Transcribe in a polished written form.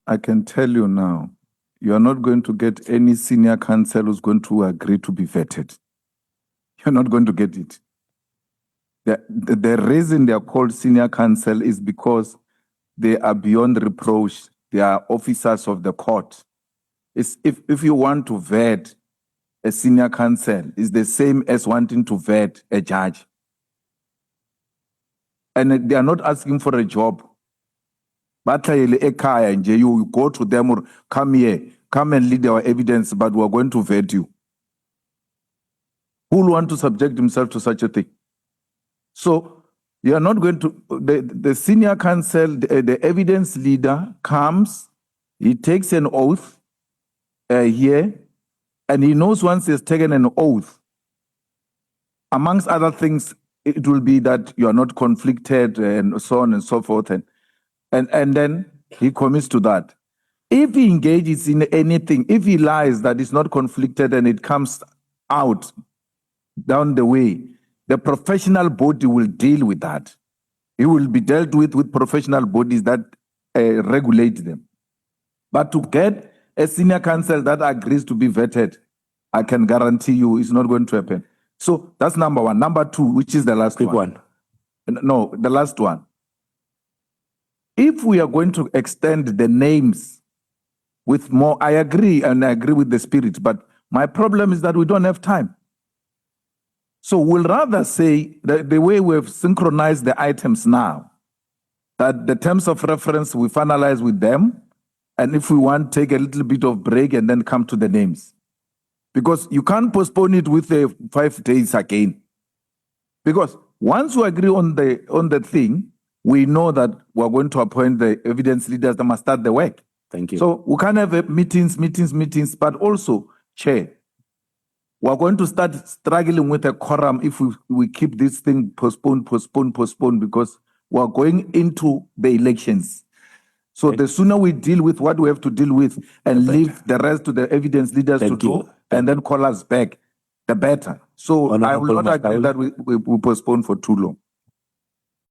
I can tell you now, you are not going to get any senior counsel who's going to agree to be vetted. You're not going to get it. The reason they are called senior counsel is because they are beyond reproach. They are officers of the court. If you want to vet a senior counsel, it's the same as wanting to vet a judge. And they are not asking for a job. But you go to them or come here, come and lead our evidence, but we're going to vet you. Who will want to subject himself to such a thing? So you are not going to, the senior counsel, the evidence leader comes, he takes an oath here, and he knows once he has taken an oath, amongst other things, it will be that you are not conflicted and so on and so forth. And then he commits to that. If he engages in anything, if he lies that is not conflicted and it comes out down the way, the professional body will deal with that. It will be dealt with professional bodies that regulate them. But to get a senior counsel that agrees to be vetted, I can guarantee you it's not going to happen. So that's number one. Number two, which is the last one. No, the last one. If we are going to extend the names with more, I agree, and I agree with the spirit, but my problem is that we don't have time. So we'll rather say that the way we've synchronized the items now, that the terms of reference we finalize with them, and if we want, take a little bit of break and then come to the names. Because you can't postpone it with 5 days again. Because once we agree on the thing, we know that we're going to appoint the evidence leaders that must start the work. Thank you. So we can have meetings, but also, Chair, we're going to start struggling with a quorum if we keep this thing postponed, because we're going into the elections. So the sooner we deal with what we have to deal with and leave the rest to the evidence leaders to do, and then call us back, the better. So I will not agree that we postpone for too long.